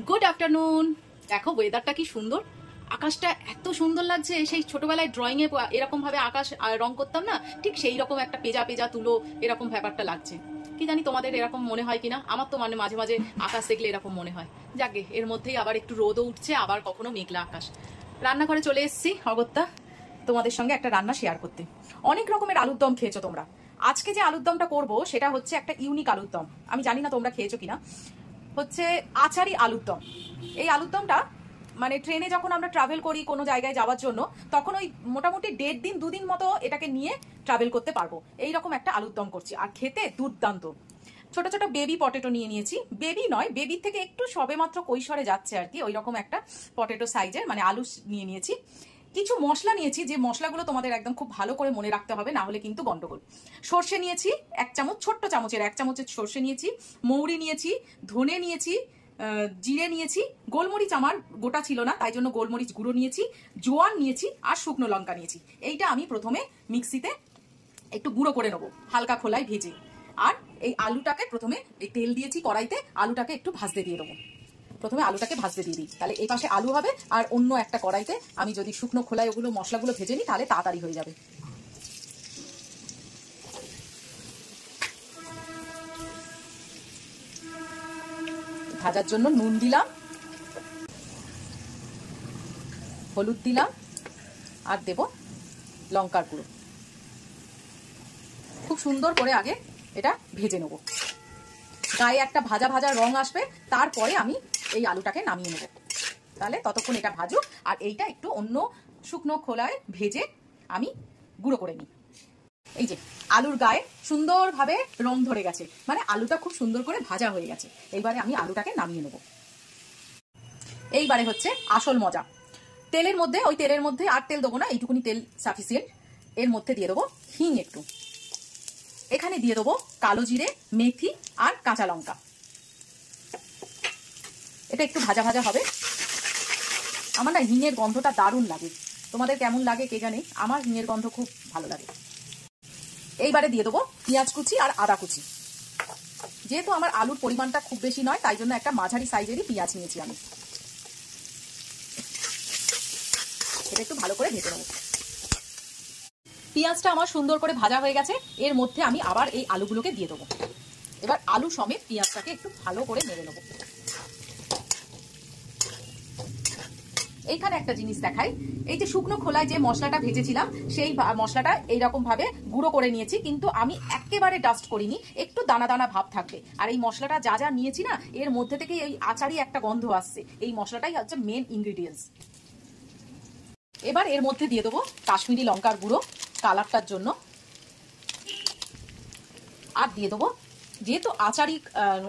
Good afternoon. দেখো ওয়েদারটা কি সুন্দর, আকাশটা এত সুন্দর লাগছে। সেই ছোটবেলায় ড্রয়িং এ এরকম ভাবে আকাশ রং করতাম না, ঠিক সেই রকম একটা পেজা পেজা তুলো এরকম ব্যাপারটা লাগছে। কি জানি তোমাদের এরকম মনে হয় কিনা, আমার তো মানে মাঝে মাঝে আকাশ দেখলে এরকম মনে হয়। যাকে এর মধ্যেই আবার একটু রোদও উঠছে, আবার কখনো মেঘলা আকাশ। রান্নাঘরে চলে এসেছি অগত্যা তোমাদের সঙ্গে একটা রান্না শেয়ার করতে। অনেক রকমের আলুর দম খেয়েছো তোমরা। আজকে যে আলুর দমটা করবো সেটা হচ্ছে একটা ইউনিক আলুর দম। আমি জানি না তোমরা খেয়েছো কিনা, হচ্ছে আচারি আলুর দম। এই আলুর দমটা মানে ট্রেনে যখন আমরা ট্রাভেল করি কোনো জায়গায় যাওয়ার জন্য, তখন ওই মোটামুটি 1.5 দিন 2 দিন মতো এটাকে নিয়ে ট্রাভেল করতে পারবো। এইরকম একটা আলুর দম করছি, আর খেতে দুর্দান্ত। ছোট ছোট বেবি পটেটো নিয়ে নিয়েছি, বেবি নয়, বেবির থেকে একটু সবেমাত্র কৈশোরে যাচ্ছে আর কি, ওই রকম একটা পটেটো সাইজের মানে আলু নিয়ে নিয়েছি। কিছু মশলা নিয়েছি, যে মশলাগুলো তোমাদের একদম খুব ভালো করে মনে রাখতে হবে, না হলে কিন্তু গন্ডগোল। সর্ষে নিয়েছি 1 চামচ, ছোট্ট চামচের 1 চামচের সর্ষে নিয়েছি, মৌরি নিয়েছি, ধনে নিয়েছি, জিরে নিয়েছি, গোলমরিচ আমার গোটা ছিল না তাই জন্য গোলমরিচ গুঁড়ো নিয়েছি, জোয়ান নিয়েছি, আর শুকনো লঙ্কা নিয়েছি। এইটা আমি প্রথমে মিক্সিতে একটু গুঁড়ো করে নেবো হালকা খোলায় ভেজে। আর এই আলুটাকে প্রথমে এই তেল দিয়েছি কড়াইতে, আলুটাকে একটু ভাজতে দিয়ে দেবো। প্রথমে আলুটাকে ভাজতে দিয়ে দিই, তাহলে এই পাশে আলু হবে, আর অন্য একটা কড়াইতে আমি যদি শুকনো খোলায় ওগুলো মশলাগুলো ভেজে নিই তাহলে তাড়াতাড়ি হয়ে যাবে। ভাজার জন্য নুন দিলাম, হলুদ দিলাম, আর দেব লঙ্কার গুঁড়ো। খুব সুন্দর করে আগে এটা ভেজে নেব, গায়ে একটা ভাজা ভাজা রং আসবে, তারপরে আমি এই আলুটাকে নামিয়ে নেব। তাহলে ততক্ষণ এটা ভাজুক, আর এইটা একটু অন্য শুকনো খোলায় ভেজে আমি গুঁড়ো করে নিই। এই যে আলুর গায়ে সুন্দরভাবে রং ধরে গেছে, মানে আলুটা খুব সুন্দর করে ভাজা হয়ে গেছে। এইবারে আমি আলুটাকে নামিয়ে নেব। এইবারে হচ্ছে আসল মজা। তেলের মধ্যে, ওই তেলের মধ্যে আর তেল দেবো না, এইটুকুনি তেল সাফিসিয়েন্ট। এর মধ্যে দিয়ে দেবো হিং একটু, এখানে দিয়ে দেবো কালো জিরে, মেথি, আর কাঁচা লঙ্কা। এটা একটু ভাজা ভাজা হবে। আমার না হিঙের গন্ধটা দারুণ লাগে, তোমাদের কেমন লাগে কে জানে, আমার হিঙের গন্ধ খুব ভালো লাগে। এইবারে দিয়ে দেবো পেঁয়াজ কুচি আর আদা কুচি। যেহেতু আমার আলুর পরিমাণটা খুব বেশি নয়, তাই জন্য একটা মাঝারি সাইজেরই পেঁয়াজ নিয়েছি আমি। এটা একটু ভালো করে ভেজে নেবো। পেঁয়াজটা আমার সুন্দর করে ভাজা হয়ে গেছে, এর মধ্যে আমি আবার এই আলুগুলোকে দিয়ে দেবো। এবার আলু সমেত পেঁয়াজটাকে একটু ভালো করে নেড়ে নেবো। এইখানে একটা জিনিস দেখাই, এই যে শুকনো খোলায় যে মশলাটা ভেজেছিলাম, সেই মশলাটা এইরকম ভাবে গুঁড়ো করে নিয়েছি, কিন্তু আমি একেবারে ডাস্ট করিনি, একটু দানা দানা ভাব থাকবে। আর এই মশলাটা যা যা নিয়েছি না, এর মধ্যে থেকে এই আচারি একটা গন্ধ আসছে। এই মশলাটাই হচ্ছে মেন ইনগ্রিডিয়েন্টস। এবার এর মধ্যে দিয়ে দেবো কাশ্মীরি লঙ্কার গুঁড়ো কালারটার জন্য, আর দিয়ে দেবো, যেহেতু আচারি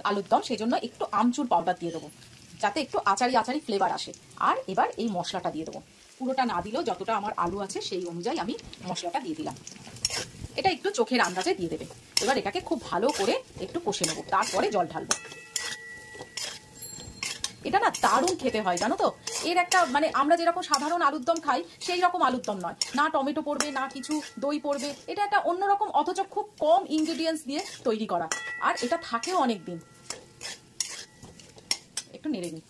আলুর দম সেজন্য একটু আমচুর পাউডার দিয়ে দেবো, যাতে একটু আচারি আচারি ফ্লেভার আসে। আর এবার এই মশলাটা দিয়ে দেবো, পুরোটা না দিলেও যতটা আমার আলু আছে সেই অনুযায়ী আমি মশলাটা দিয়ে দিলাম। এটা একটু চোখের আন্দাজে দিয়ে দেবে। এবার এটাকে খুব ভালো করে একটু কষে নেবো, তারপরে জল ঢালবো। এটা না দারুণ খেতে হয় জানো তো। এর একটা মানে আমরা যেরকম সাধারণ আলুর দম খাই সেই রকম আলুর দম নয়, না টমেটো পড়বে না কিছু, দই পড়বে। এটা একটা অন্যরকম, অথচ খুব কম ইনগ্রিডিয়েন্টস দিয়ে তৈরি করা, আর এটা থাকেও অনেক দিন। একটু নেড়ে নিই।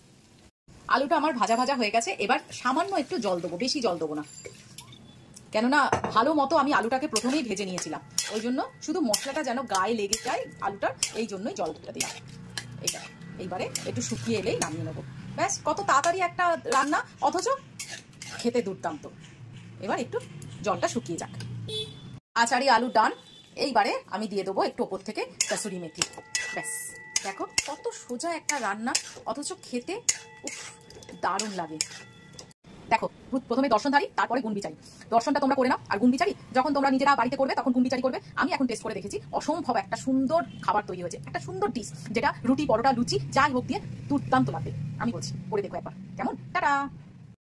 আলুটা আমার ভাজা ভাজা হয়ে গেছে, এবার সামান্য একটু জল দেবো, বেশি জল দেবো না, কেননা ভালো মতো আমি আলুটাকে প্রথমেই ভেজে নিয়েছিলাম, ওই জন্য শুধু মশলাটা যেন গায়ে লেগে যায় আলুটার, এই জন্যই জলটা দিই। এইটা এইবারে একটু শুকিয়ে এলেই নামিয়ে নেবো। ব্যাস, কত তাড়াতাড়ি একটা রান্না, অথচ খেতে দুর্দান্ত। এবার একটু জলটা শুকিয়ে যাক। আচারি আলু ডান। এইবারে আমি দিয়ে দেবো একটু ওপর থেকে কাসুরি মেথি। ব্যাস, দেখো কত সোজা একটা রান্না, অথচ খেতে দারুণ লাগে। দেখো প্রথমে দর্শনধারী, তারপরে গুণবিচারী। দর্শনটা তোমরা করে নাও, আর গুণবিচারী যখন তোমরা নিজেরা বাড়িতে করবে তখন গুণবিচারী করবে। আমি এখন টেস্ট করে দেখেছি, অসম্ভব একটা সুন্দর খাবার তৈরি হয়েছে, একটা সুন্দর ডিশ, যেটা রুটি পরোটা লুচি যাই হোক দিয়ে দুর্দান্ত লাগবে। আমি বলছি করে দেখো একবার, কেমন? টাটা।